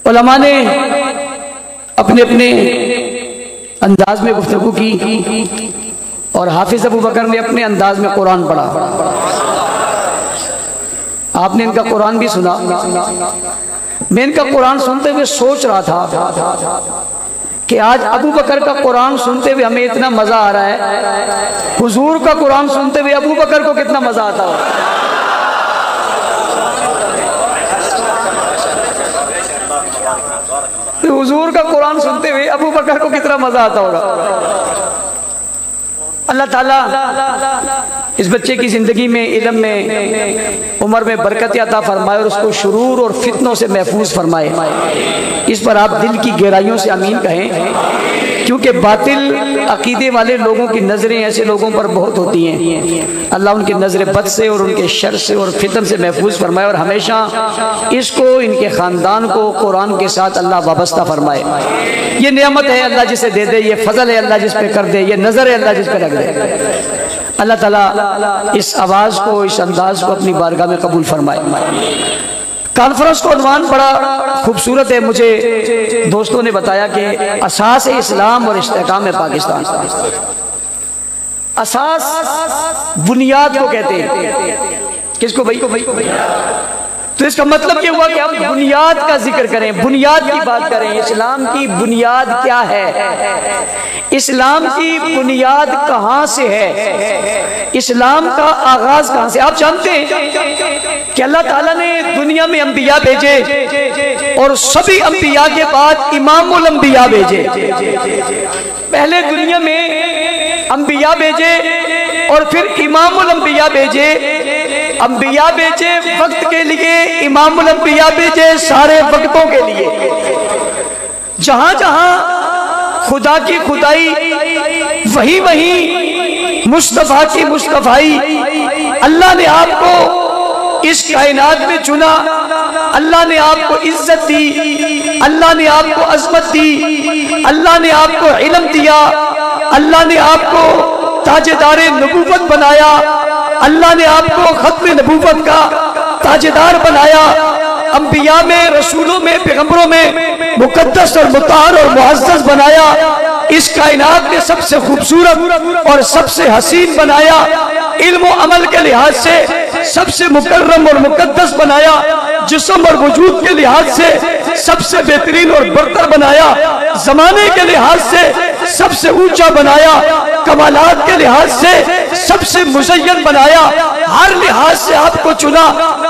علماء نے اپنے اپنے انداز میں گفتگو کی اور حافظ ابو بکر نے اپنے انداز میں قرآن پڑھا. آپ نے ان کا قرآن بھی سنا. میں ان کا قرآن سنتے ہوئے سوچ رہا تھا کہ آج ابو بکر کا قرآن سنتے ہوئے ہمیں اتنا مزہ آ رہا ہے، حضور کا قرآن سنتے ہوئے ابو بکر کو کتنا مزہ آتا ہو. حضور کا قرآن سنتے ہوئے ابو بکر کو کتنا مزہ آتا ہوگا. اللہ تعالیٰ اس بچے کی زندگی میں، علم میں، عمر میں برکت عطا فرمائے اور اس کو شرور اور فتنوں سے محفوظ فرمائے. اس پر آپ دل کی گہرائیوں سے آمین کہیں، کیونکہ باطل عقیدے والے لوگوں کی نظریں ایسے لوگوں پر بہت ہوتی ہیں. اللہ ان کی نظر بد سے اور ان کے شر سے اور فتن سے محفوظ فرمائے اور ہمیشہ اس کو، ان کے خاندان کو قرآن کے ساتھ اللہ وابستہ فرمائے. یہ نعمت ہے اللہ جسے دے دے، یہ فضل ہے اللہ جس پہ کر دے، یہ نظر ہے اللہ جس پہ رکھ دے. اللہ تعالیٰ اس آواز کو، اس انداز کو اپنی بارگاہ میں قبول فرمائے. کانفرنس کو عنوان بڑا خوبصورت ہے. مجھے دوستوں نے بتایا کہ اساس اسلام اور استحکام پاکستان. اساس بنیاد کو کہتے ہیں. کس کو بھائی؟ تو اس کا مطلب یہ ہوا کہ ہم بنیاد کا ذکر کریں، بنیاد کی بات کریں. اسلام کی بنیاد کیا ہے؟ اسلام کی بنیاد کہاں سے ہے؟ اسلام کا آغاز کہاں سے؟ آپ جانتے ہیں کہ اللہ تعالیٰ نے دنیا میں انبیاء بھیجے اور سبھی انبیاء کے بعد امام الانبیاء بھیجے. پہلے دنیا میں انبیاء بھیجے اور پھر امام الانبیاء بھیجے. انبیاء بھیجے وقت کے لیے، امام الانبیاء بھیجے سارے وقتوں کے لیے. جہاں جہاں خدا کی خدائی، وہی وہی مصطفیٰ کی مصطفائی. اللہ نے آپ کو اس کائنات میں چنا، اللہ نے آپ کو عزت دی، اللہ نے آپ کو عظمت دی، اللہ نے آپ کو علم دیا، اللہ نے آپ کو تاجدار نبوت بنایا، اللہ نے آپ کو ختم نبوت کا تاجدار بنایا. انبیاء میں، رسولوں میں، پیغمبروں میں مقدس اور مطہر اور معزز بنایا. اس کائنات میں سب سے خوبصورت اور سب سے حسین بنایا. علم و عمل کے لحاظ سے سب سے مکرم اور مقدس بنایا. جسم اور وجود کے لحاظ سے سب سے بہترین اور برتر بنایا. زمانے کے لحاظ سے سب سے اونچا بنایا. کمالات کے لحاظ سے سب سے مزین بنایا. ہر لحاظ سے آپ کو چنا،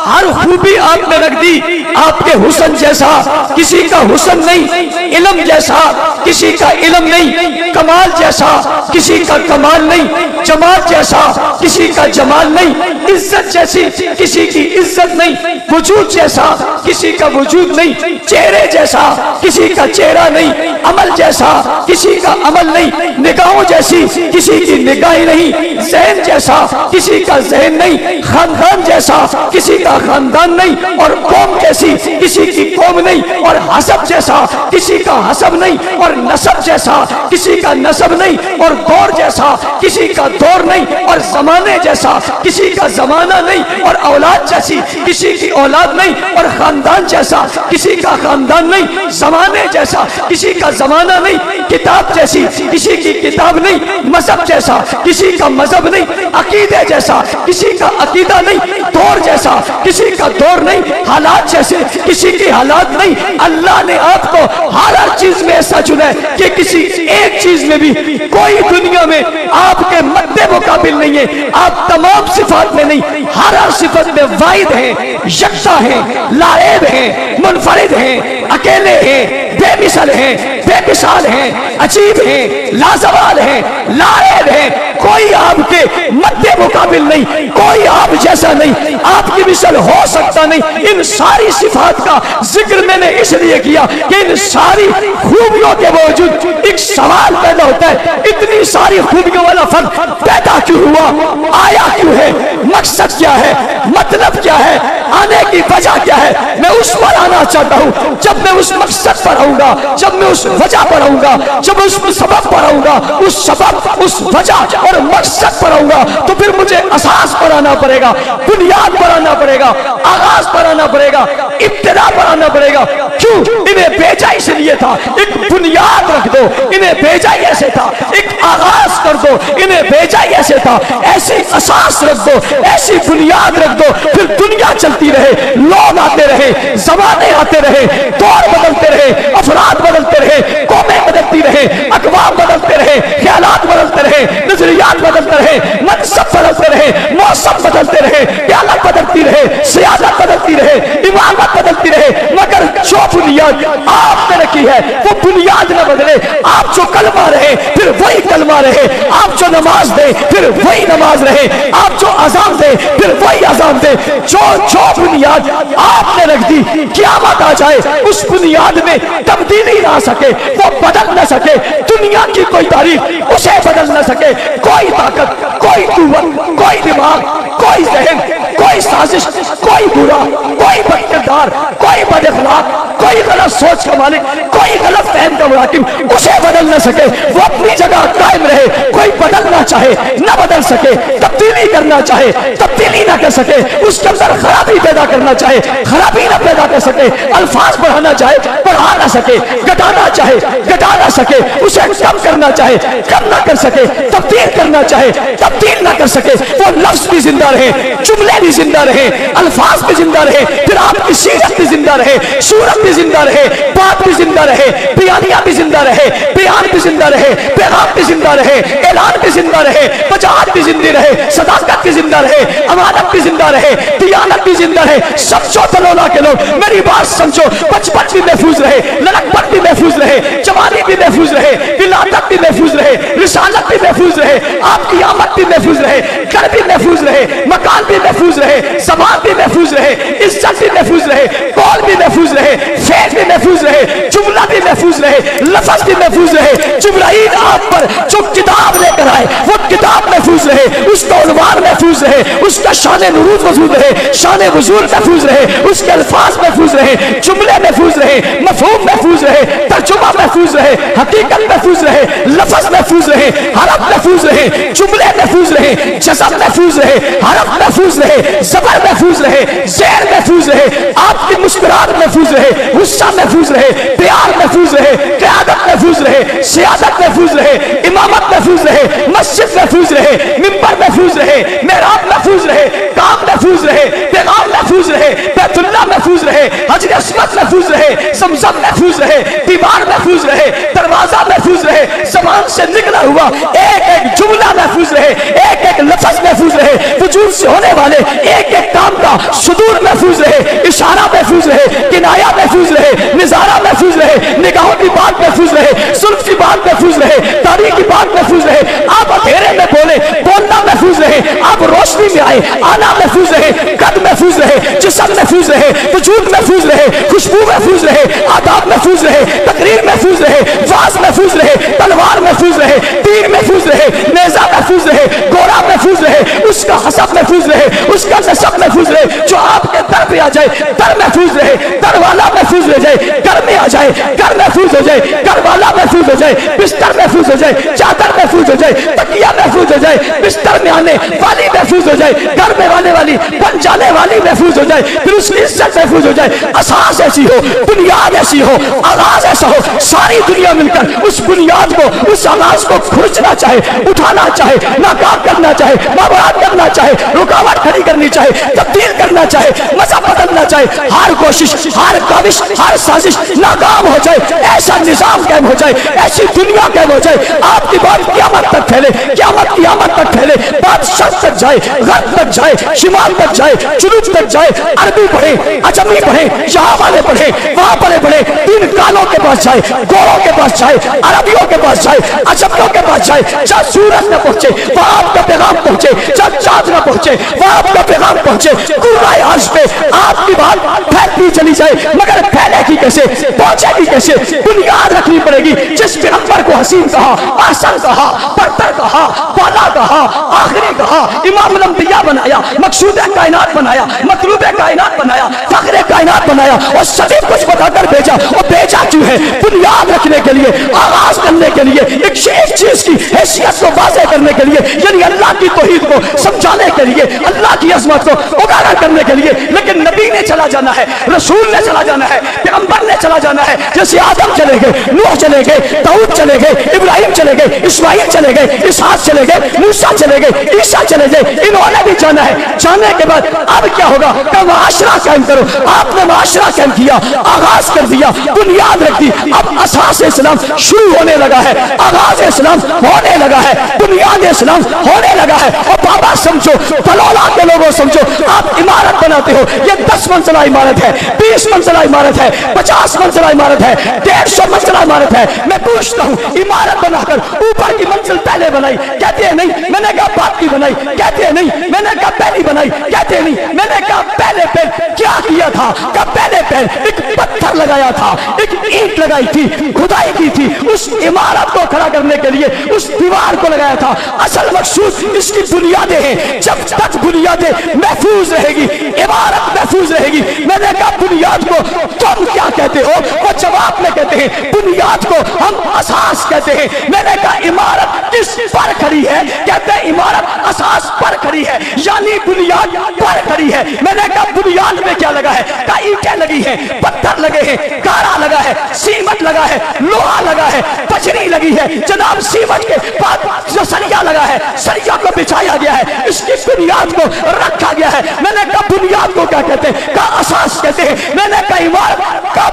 ہر خوبی آپ نے رکھ دی. آپ کے حسن جیسا کسی کا حسن نہیں، علم جیسا کسی کا علم نہیں، کمال جیسا کسی کا کمال نہیں، جمال جیسا کسی کا جمال نہیں، عزت جیسی کسی کی عزت نہیں، وجود جیسا کسی کا وجود نہیں، چہرے جیسا کسی کا چہرہ نہیں، عمل جیسا کسی کا عمل نہیں، نگاہوں جیسی کسی کی نگاہ نہیں، ذہن جیسا کسی کا ذہن نہیں، خاندان جیسا کسی کا خاندان نہیں، اور قوم جیسی کسی کی قوم نہیں، اور حسب جیسا کسی کا حسب نہیں، اور نسب جیسا کسی کا نسب نہیں، اور دور جیسا کسی کا دور نہیں، اور زمانے جیسا کسی کا زمانہ نہیں، اور اولاد جیسی کسی کی اولاد نہیں، اور خاندان جیسا کسی کا خاندان نہیں، زمانے جیسا کسی کا زمانہ نہیں، کتاب جیسی کسی کی کتاب نہیں، مذہب جیسا کسی کا مذہب نہیں، عقیدے جیسا کسی کا عقیدہ نہیں، دور جیسا کسی کا دور نہیں، حالات جیسے کسی کی حالات نہیں. اللہ نے آپ کو ہر چیز میں ایسا چنا ہے کہ کسی ایک چیز میں بھی کوئی دنیا میں آپ کے مد مقابل نہیں ہے. آپ تمام صفات میں نہیں، ہر صفت میں واحد ہیں، یکتا ہیں، لائب ہیں، منفرد ہیں، اکیلے ہیں، بے مثل ہیں، بے مثال ہیں، عجیب ہیں، لازوال ہیں، لائب ہیں. کوئی آپ کے مد مقابل نہیں، کوئی آپ جیسا نہیں، آپ کی مثل ہو سکتا نہیں. ان ساری صفات کا ذکر میں نے اس لیے کیا کہ ان ساری خوبیوں کے باوجود ایک سوال پیدا ہوتا ہے، اتنی ساری خوبیوں والا فرد پیدا کیوں ہوا؟ آیا کیوں ہے؟ مقصد کیا ہے؟ مطلب کیا ہے؟ آنے کی وجہ کیا ہے؟ میں اس پر آنا چاہتا ہوں. جب میں اس مقصد पढ़ाऊंगा, जब मैं उस वजह पढ़ाऊंगा, जब उस सबब पढ़ाऊंगा, उस सबब, उस वजह और मकसद पढ़ाऊंगा, तो फिर मुझे असास पढ़ाना पड़ेगा, बुनियाद पढ़ाना पड़ेगा, आगाज पढ़ाना पड़ेगा, इब्तिदा पढ़ाना पड़ेगा। क्यों? इन्हें भेजा इसलिए था, एक बुनियाद रख दो, इन्हें भेजा ही ऐसे था, एक आगाज कर दो, इन्हें भेजा ही ऐसे था, ऐसी असास रख दो, ऐसी बुनियाद रख दो, फिर दुनिया चलती रहे, लोग आते रहे, जमाने आते रहे, दौर बदलते रहे, अफराद बदलते रहे, कौमें बदलती रहे, अकवाम बदलते रहे, ख्यालात बदलते रहे, नजरियात बदलते रहे, मनसब बदलते रहे, मौसम बदलते रहे, क़यामत बदलती रहे, सियासत बदलती रहे, इमामत बदलती रहे, मगर जो बुनियाद आपने रखी है वो बुनियाद न बदले। आप जो कलमा रहे फिर वही कलमा रहे, आप जो नमाज दे फिर वही नमाज रहे, आप जो अज़ान दे फिर वही अज़ान दे। जो जो बुनियाद आपने रख दी, क़यामत आ जाए उस बुनियाद में तब्दीली ना आ सके, वो बदल ना सके, दुनिया की कोई तारीख उसे बदल ना सके, कोई ताकत, कोई कुव्वत, कोई दिमाग, कोई जहन, कोई साजिश, कोई बुरा, कोई बदकिरदार, कोई बदअखलाक, कोई गलत सोच का मालिक, कोई गलत फहम का मुराकिब उसे बदल न सके, वो अपनी जगह कायम रहे। कोई बदलना चाहे न बदल सके, तब्दीली करना चाहे तब्दीली ना कर सके, उसके अंदर खराबी पैदा करना चाहे खराबी ना पैदा कर सके, अल्फाज बढ़ाना चाहे बढ़ा ना सके, घटाना चाहे घटा ना सके, उसे कम करना चाहे कम ना कर सके, तब्दील करना चाहे तब्दील ना कर सके, वो लफ्ज भी जिंदा रहे, जुमले भी जिंदा रहे, अल्फाज भी जिंदा रहे, फिर आपकी सीरत भी जिंदा रहे, सूरत भी जिंदा रहे, बात भी जिंदा रहे, बयानिया भी जिंदा रहे, बयान भी जिंदा रहे, पैगाम भी जिंदा रहे, ऐलान भी जिंदा रहे, वजाहत भी जिंदी रहे, सदाकत भी जिंदा रहे, अमानत भी जिंदा रहे, दियानत भी जिंदा रहे। समझो तलोला के लोग, मेरी बात समझो, बचपन भी महफूज रहे, लड़कपन भी महफूज रहे, जवानी भी महफूज रहे, विलादत भी महफूज रहे, रिसालत भी महफूज रहे, आपकी आमद भी महफूज रहे, घर भी महफूज रहे, मकान भी महफूज रहे, ज़बान भी महफूज रहे, इज्जत भी महफूज रहे, कौल भी महफूज रहे, फेल भी महफूज रहे, जुमला भी महफूज रहे, लफ्ज भी महफूज रहे। जिब्राइल आप पर जो किताब लेकर आए वो किताब महफूज रहे, उसका उन्वान महफूज रहे, उसका शान नुरूद महफूज रहे, शान हुजूर महफूज रहे, उसके अल्फाज महफूज रहे, जुमले महफूज रहे, मफहूम महफूज रहे, तर्जुमा महफूज रहे, हकीकत महफूज रहे, लफ्ज महफूज रहे, हरफ महफूज रहे, जुमले महफूज रहे, जज़म महफूज रहे, हरफ महफूज रहे, ज़बर महफूज रहे, ज़ेर महफूज रहे, आपकी मुस्कुराहट महफूज रहे, गुस्सा महफूज रहे, प्यार महफूज रहे, क़यादत महफूज रहे, सियासत महफूज रहे, इमामत महफूज रहे, मस्जिद महफूज रहे, मिंबर महफूज रहे, मेहराब महफूज रहे, काम महफूज रहे, पैगाम महफूज रहे, बैतुल्लाह महफूज रहे, हजर अस्वद महफूज रहे, ज़मज़म महफूज रहे, दीवार महफूज रहे, दरवाजा महफूज रहे, ज़बान से निकला हुआ एक एक जुमला महफूज रहे, एक एक लफ्ज़ महफूज रहे, वजूद से होने वाले एक एक काम का सुदूर महफूज रहे, इशारा महफूज रहे, किनाया महफूज रहे, निज़ारा महफूज रहे, निगाहों की बात महफूज रहे, सुल्फ की बात महफूज रहे, तारीख की बात महफूज रहे, आप अंधेरे में बोले बोलना महफूज रहे, आप रोशनी में आए आना महफूज रहे, कद महफूज रहे, जिस्म महफूज रहे, वजूद महफूज रहे, खुशबू महफूज रहे, आदाब महफूज रहे, तकरीर महफूज रहे, वाज महफूज रहे, तलवार महफूज रहे, तीर महफूज रहे, नेज़ा महफूज रहे, गोरा महफूज रहे, उसका हसब महफूज रहे, उसका नसब महफूज रहे, जो आपके दर पे आ जाए दर महफूज रहे, दर वाला महफूज रह जाए, घर में आ जाए घर महफूज हो जाए, घर वाला महफूज हो जाए, बिस्तर महफूज हो जाए, चादर महफूज हो जाए, तकिया महफूज हो जाए, बिस्तर में आने वाली महफूज हो जाए, घर में आने वाली बन जाने वाली महफूज हो जाए, फिर उसकी इज्जत महफूज हो जाए। असास ऐसी हो, बुनियाद ऐसी हो, आगाज ऐसा हो, सारी दुनिया मिलकर उस बुनियाद को, उस आगाज को खुरचना चाहे, उठाना चाहे, नाकाम करना चाहे, बर्बाद करना चाहे, रुकावट खड़ी करनी चाहे, तब्दील करना चाहे, मजहब बदलना चाहे, हर कोशिश, हर काविश, हर साजिश नाकाम हो जाए, ऐसा निजाम कायम हो जाए, ऐसी दुनिया कायम हो जाए, आपकी बात क़यामत तक फैले, क़यामत क़यामत तक फैले, बात शर्क तक जाए, गर्ब तक जाए, शिमाल तक जाए, जुनूब तक जाए, अरबी पढ़े, अजमी पढ़े, यहाँ वाले पढ़े, वहाँ वाले पढ़े, तीन कालों के पास जाए, गोरों के पास जाए, अरबियों के पास जाए, अजमियों के पास जाए, जहाँ सूरज न पहुंचे वहाँ आपका पैगाम पहुंचे, जहाँ चाँद न पहुंचे वहाँ आपका पैगाम पहुंचे, कुर्राए अर्श पे आपकी बात फैलती चली जाए, मगर फैलेगी कैसे, पहुंचेगी कैसे? बुनियाद रखनी पड़ेगी। जिस पैगंबर को हसीन कहा, अहसन कहा, बरतर कहा, बाला कहा, आखिरी कहा, इमाम अल-अंबिया बनाया, मकसूद कायनात बनाया, मतलूब कायनात बनाया, फखरे कायनात बनाया और सभी कुछ बताकर भेजा। और भेजा क्यों है? बुनियाद रखने के लिए, आगाज करने के लिए, एक चीज की हैसियत को वाज़ेह करने के लिए, यानी अल्लाह की तौहीद को समझाने के लिए, अल्लाह की अज़मत को उजागर करने के लिए। लेकिन नबी ने चला जाना है, रसूल ने चला जाना है, पैगंबर ने चला जाना है। जैसे आदम चले गए, नूह चले गए, दाऊद चले गए, इब्राहिम चले गए, इस्माइल चले गए, इसहाक चले गए, मूसा चले गए, ईसा चले गए, इन्होंने भी जाना है। जाने के बाद अब क्या होगा? कि माशरा कायम करो। आपने माशरा कायम किया, आगाज कर दिया, बुनियाद रख दी। अब असास इस्लाम शुरू होने लगा है, आगाज इस्लाम होने लगा है, बुनियाद इस्लाम होने लगा है। और बाबा समझो, फलौला के लोगों समझो, आप इमारत बनाते हो, ये 10 मंजिला इमारत है, 20 मंजिला इमारत है, 50 मंजिला इमारत है, 150 मंजिला इमारत है। मैं पूछता हूँ, इमारत बनाकर ऊपर की मंजिल पहले बनाई, कहते हैं नहीं। मैंने कहा बात की बनाई, कहते हैं नहीं। मैंने कहा पहली बनाई, कहते हैं नहीं। मैंने कहा पहले पहल क्या किया था? कहा पहले पहल एक पत्थर लगाया था, एक ईंट लगाई थी, खुदाई की थी, उस इमारत को खड़ा करने के लिए उस दीवार को लगाया था। असल मकसूद इसकी बुनियादें हैं। जब तक बुनियादें महफूज रहेगी, इमारत महफूज रहेगी। मैंने कहा बुनियाद को तुम क्या कहते हो? वो जवाब में कहते हैं बुनियाद को हम असास कहते हैं। मैंने कहा इमारत किस पर खड़ी है? कहते हैं इमारत असास पर खड़ी है, यानी बुनियाद पर खड़ी है। मैंने कहा बुनियाद में क्या लगा है? कहा ईंटें लगी हैं, पत्थर लगे हैं, गारा लगा है, सीमेंट लगा है, लोहा लगा है, पचड़ी लगी है। जनाब सीमेंट के बाद जो सरिया लगा है, सरिया को बिछाया गया है, इसकी बुनियाद को रखा गया है। मैंने कहा बुनियाद को क्या कहते हैं? कहा असास कहते हैं। मैंने कहा इमारत कब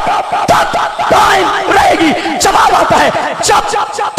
तक कायम रहेगी? जवाब आता है जब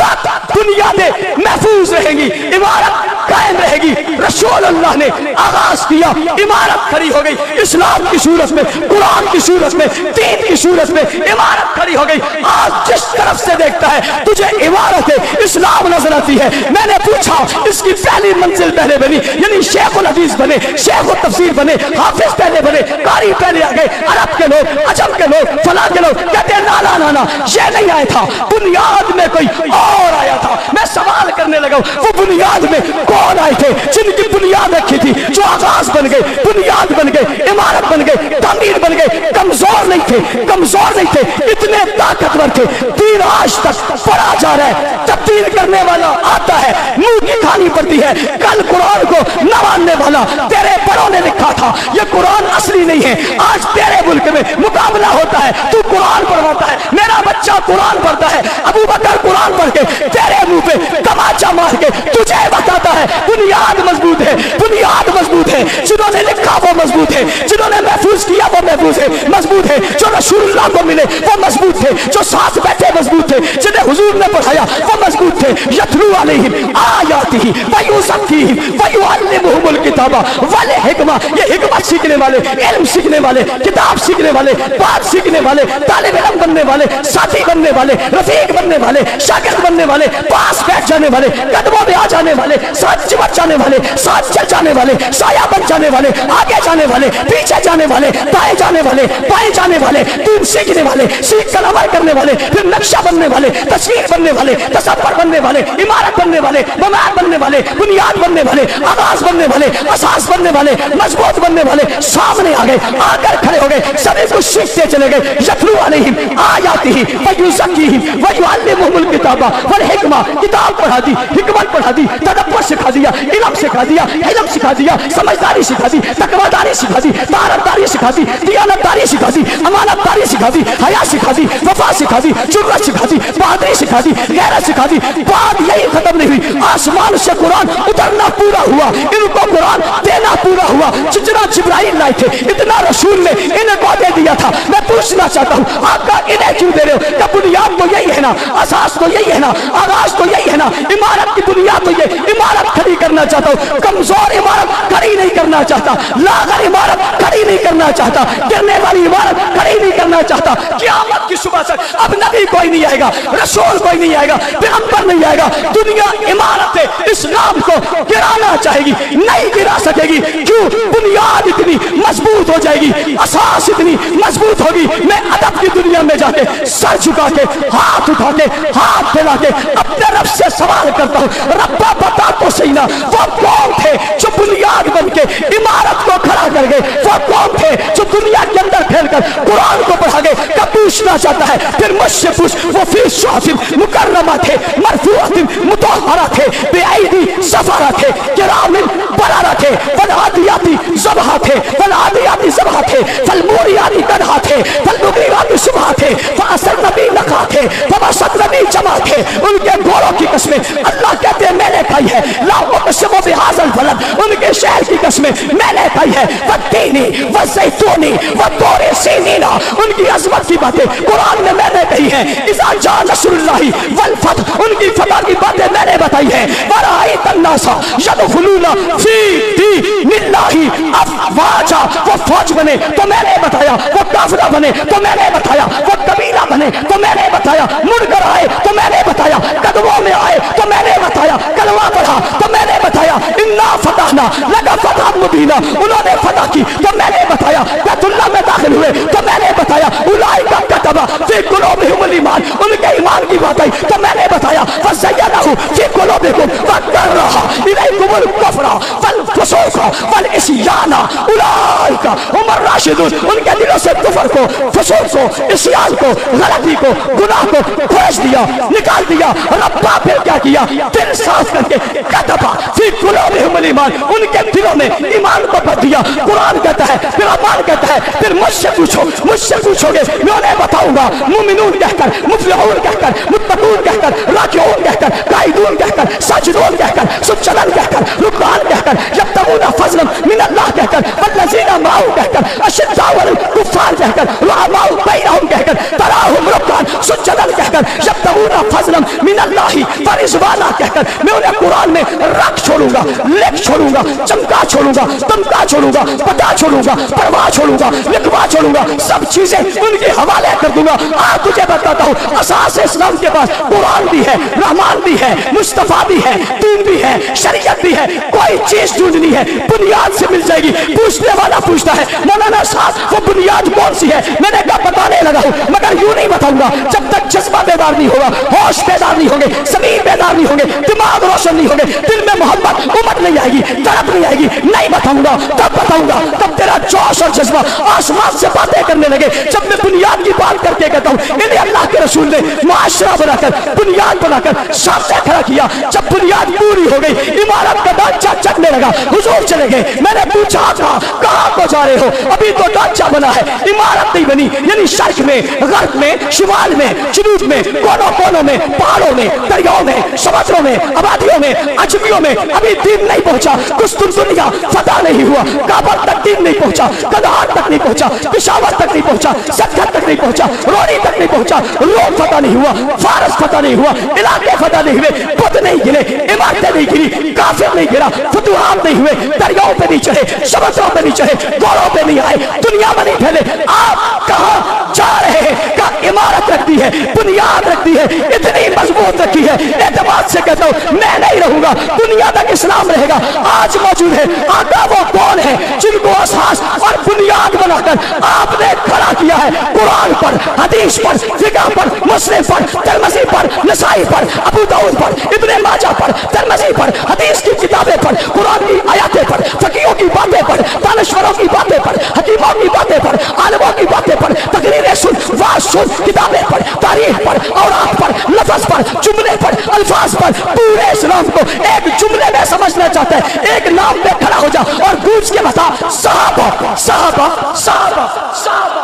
तक बुनियादें महफूज रहेंगी, इमारत कायम रहेगी। रसूल अल्लाह ने आगाज किया, इमारत खड़ी हो गई। इस्लाम की सूरत में, कुरान की सूरत में, दीन की सूरत में इमारत खड़ी हो गई। आज जिस तरफ से देखता है तुझे इमारत है इस्लाम नजर आती है। मैंने पूछा इसकी पहली मंजिल पहले बनी, यानी शेखुल हदीस बने, शेखुल तफसीर बने, हाफिज पहले बने, कारी पहले आ गए। अरब के लोग, अजम के लोग, फला के लोग कहते हैं ना ना ना ना ये नहीं आया था, बुनियाद में कोई और आया था। मैं सवाल करने लगा वो बुनियाद में कौन आए थे? जिनकी बुनियाद रखी थी, जो आगाज बन गए, बुनियाद बन गए, इमारत बन गए, तामीर बन गए। कमजोर नहीं थे, कमजोर नहीं थे, इतने ताकतवर थे। दीन आज तक पढ़ा जा रहा है, तब्दील करने वाला आता है, मुंह की खानी पड़ती है। कल कुरान को न मानने वाला तेरे बड़ों ने लिखा था ये कुरान असली नहीं है। आज तेरे मुल्क में मुकाबला होता है, तू कुरान पढ़वाता है, मेरा बच्चा कुरान पढ़ता है, अबू बकर कुरान पढ़ के तेरे मुंह पे तमाचा मार के तुझे बताता है बुनियाद मजबूत है, बुनियाद मजबूत है। जिन्होंने लिखा वो मजबूत है, जिन्होंने महफूज किया वो महफूज है, मजबूत है। जो रसूलुल्लाह को मिले वो मजबूत थे, जो साथ बैठे मजबूत थे, जिन्हें हुजूर ने पढ़ाया वो मजबूत थे। यतलू अलैहिम आयातिही व युज़क्कीहिम व युअल्लिमुहुमुल किताबा वल हिकमा। ये हिकमत सीखने वाले, इल्म सीखने वाले, किताब सीखने वाले, बात सीखने वाले, तालिब इल्म बनने वाले, साथी बनने वाले, रफीक बनने वाले, शागिर्द बनने वाले, पास बैठ जाने वाले, कदमों में आ जाने वाले, साथ चिपट जाने वाले, साथ चल जाने वाले, साया बन जाने वाले, आगे जाने वाले, पीछे जाने वाले, दाएं जाने वाले, बाएं जाने वाले, दीन सीखने वाले, सीख कर अमल करने वाले, फिर नक्शा बनने वाले, तस्वीर बनने वाले, तसव्वुर बनने वाले, इमारत बनने वाले, ममार बनने वाले, बुनियाद बनने वाले, आगाज बनने वाले, असास बनने वाले, मजबूत बनने वाले सामने आ गए, आकर खड़े हो गए। सभी कुछ सीखते चले गए। यतलू अलैहिम आयातिही व युज़क्कीहिम व युअल्लिमुहुमुल किताबा वल हिकमा। किताब पढ़ा दी, हिकमत पढ़ा दी, तदब्बुर सिखा दिया, इल्म सिखा दिया, इल्म सिखा दिया, समझदारी सिखा दी, तकवादारी सिखा दी, तारतदारी सिखा दी, दियानतदारी सिखा दी, अमानतदारी सिखा दी, हया सिखा दी, वफा सिखा दी, जुर्रत सिखा दी, बहादुरी सिखा दी, गैरत सिखा दी। बात यही खत्म नहीं हुई, आसमान से कुरान उतरना पूरा हुआ, इनको कुरान देना पूरा हुआ। जितना जिब्राइल लाए थे इतना रसूल ने इनको दे दिया था। मैं पूछना चाहता हूँ आपका इन्हें क्यों दे रहे हो? क्या बुनियाद तो यही है ना, असास तो यही है ना, आगाज तो यही है ना, इमारत की बुनियाद तो ये। इमारत खड़ी करना चाहता हूँ, कमजोर इमारत खड़ी नहीं करना चाहता, लागर इमारत खड़ी नहीं करना चाहता, गिरने वाली इमारत खड़ी नहीं करना चाहता। क़यामत की सुबह तक अब नबी कोई नहीं आएगा, रसूल कोई नहीं आएगा, पैगंबर नहीं आएगा। दुनिया इमारत इस्लाम को गिराना चाहेगी, नहीं गिरा सकेगी। क्यों? बुनियाद इतनी मजबूत हो जाएगी, असास इतनी मजबूत होगी। मैं अदब की दुनिया में जाके सर झुका के हाथ हाथ उठा के हाथ फैला के अपने रब से सवाल करता हूँ, रब्बा बता तो सही ना वो कौन थे जो बुनियाद बन के इमारत को खड़ा कर गए, वो कौन थे जो दुनिया के अंदर फैलकर कुरान को पढ़ा गए। कब पूछना चाहता है फिर मुझसे पूछ, वो फी शुअतिन मुकर्रमा थे, मरफूअतिन मुतहहरा थे, बेअयदी सफरा थे, किरामिन बरारा थे, वलआदियाती ज़बहा थे, वलआदियाती ज़बहा थे, फलमूरियाती कदहा थे, फलमुगीराती सुबहा थे, फअसरनबी लका थे, फबसतनबी जमा थे। उनके घोड़ों की कसमें अल्लाह कहते हैं मैंने खाई है, ला उक़सिमु बिहाज़ल बलद, उनके शहर की कसमें मैंने खाई है, वत्तीनी वज़ैतूनी वतूर सीनीना, उनकी अज़मत की बातें कुरान में मैंने कही है। इज़ा जा नस्रुल्लाहि वल फतह, उनकी फतह की बातें मैंने बताई है। वराअयत अन्नासा यदखुलूना फी दीनिल्लाहि अफ़वाजा, वो फौज बने तो मैंने बताया, वो काफ़िला बने तो मैंने बताया, वो कबीला बने तो मैंने बताया, मुड़कर आए तो मैंने बताया, कदमों में आए तो मैंने बताया, कलमा पढ़ा तो मैंने बताया, इन्ना फतहना लका फतहन मुबीना, उन्होंने फतह की तो मैंने बताया, बैतुल्लाह में दाखिल हुए तो मैंने बताया, उलाइका कतबा फी कुलूबिहिमुल ईमान, उनके ईमान की बात आई तो मैंने बताया, फज़य्यनहु फी कुलूबिकुम वकर्रहा इलैकुमुल कुफ्रा वल फुसूक़ा वल इस्याना उलाइका हुमुर राशिदून, उनके दिलों से कुफ्र को, फसूक को, इस्यान को, गलती को, गुनाह को खोज दिया, निकाल दिया। रब्बा फिर क्या किया, दिल साफ करके कतबा फी कुलूबिहिमुल ईमान, उनके दिलों में ईमान को भर दिया। कुरान कहता है, फिर अमान कहता है, फिर मुझसे पूछो, मुझसे पूछोगे मैं उन्हें बताऊंगा। मुमिनून कहकर, मुफ्लिहून कहकर, मुत्तकून कहकर, राकिऊन कहकर, काइदून कहकर, साजिदून कहकर, सुज्जदन कहकर, रुक्कान कहकर, यब्तगूना फज़लन मिनल्लाह कहकर, वल्लज़ीना माअहू कहकर, अशिद्दाउ अलल कुफ़्फ़ार कहकर, रुहमाउ बैनहुम कहकर, तराहुम रुक्कान सुज्जदन कहकर, यब्तगूना फज़लन मिनल्लाहि व रिज़वाना कहकर, मैं उन्हें कुरान में रख छोड़ूंगा, लिख छोड़ूंगा, चमका छोड़ूंगा, दमका छोड़ूंगा, पता छोड़ूंगा, परवाह छोड़ूंगा, लिखवा छोड़ूंगा, सब चीजें उनके हवाले कर दूंगा। आज तुझे बताता हूँ, असास इस्लाम के पास कुरान भी है, रहमान भी है, मुस्तफा भी है, दीन भी है, शरीयत भी है, कोई चीज ढूंढनी है बुनियाद से मिल जाएगी। पूछने वाला पूछता है मौलाना साहब वो बुनियाद कौन सी है, मैंने कहा बताने लगा हूँ मगर यूं नहीं बताऊंगा जब तक जज्बा बेदार नहीं होगा, होश बेदार नहीं होंगे, ज़मीर बेदार नहीं होंगे, दिमाग रोशन नहीं होंगे, दिल में मोहब्बत उमड़ नहीं आएगी, तड़प नहीं आएगी, नहीं बताऊंगा। तब बताऊंगा तब तेरा जोश और जज्बा आसमान से बातें करने लगे। जब मैं बुनियाद की बात करके कहता हूँ, इन्हें अल्लाह के रसूल ने मुआशरा बनाकर, बुनियाद बनाकर सामने खड़ा किया। जब बुनियाद पूरी हो गई, इमारत का ढांचा चढ़ने लगा, हुजूर चले गए। मैंने पूछा था कहाँ को जा रहे हो, अभी तो ढांचा बना है, इमारत नहीं बनी। यानी शर्क में, गर्ब में, शिमाल में, जनूब में, कोनों कोनों में, पहाड़ों में, दरियाओं में, समुद्रों में, आबादियों में, अजमियों में अभी दीन नहीं पहुंचा। कुस्तुनतुनिया फतह नहीं हुआ, काबुल तक दीन नहीं पहुंचा, कंधार तक नहीं पहुंचा, पेशावर तक नहीं पहुंचा, सत्तर तक नहीं पहुंचा, रोनी तक नहीं पहुंचा, रोम फतह नहीं हुआ, फारस फतह नहीं हुआ, इलाके फतह नहीं हुए, बुत नहीं गिरे, इमारतें नहीं गिरी, काफिर नहीं गिरा, फतुहात नहीं हुए, दरियाओं पे नहीं चढ़े, समुद्रों पे नहीं चढ़े, घोड़ों पे नहीं आए, दुनिया में नहीं फैले। आप कहाँ जा रहे हैं? का इमारत रखती है, बुनियाद रखती है, इतनी मजबूत रखी है, एतमाद से कहता हूँ मैं नहीं रहूंगा, दुनिया तक इस्लाम रहेगा। आज मौजूद है आका वो कौन है जिनको असास और बुनियाद बनाकर आपने खड़ा किया है। कुरान पर, हदीस पर, फिक़ह पर, मुस्लिम पर, तिरमिज़ी पर, नसाई पर, अबू दाऊद पर, इब्ने माजा पर, तिरमिज़ी पर, हदीस की किताबें पर, कुरान की आयतें पर, फकीहों की बातें पर, दानिश्वरों की बातें पर, हकीमों की बातें पर, आलिमों की बातें पर, तकरीरें सुन, वाज़ सुन, किताबें पर, तारीख पर, औरात पर, लफ्ज़ पर, जुमले पर, अल्फाज पर, पूरे इस्लाम को एक जुमले में समझना चाहता है। एक नाम पे खड़ा हो जा और गूंज के बता, सहाबा, सहाबा, सहाबा, सहाबा।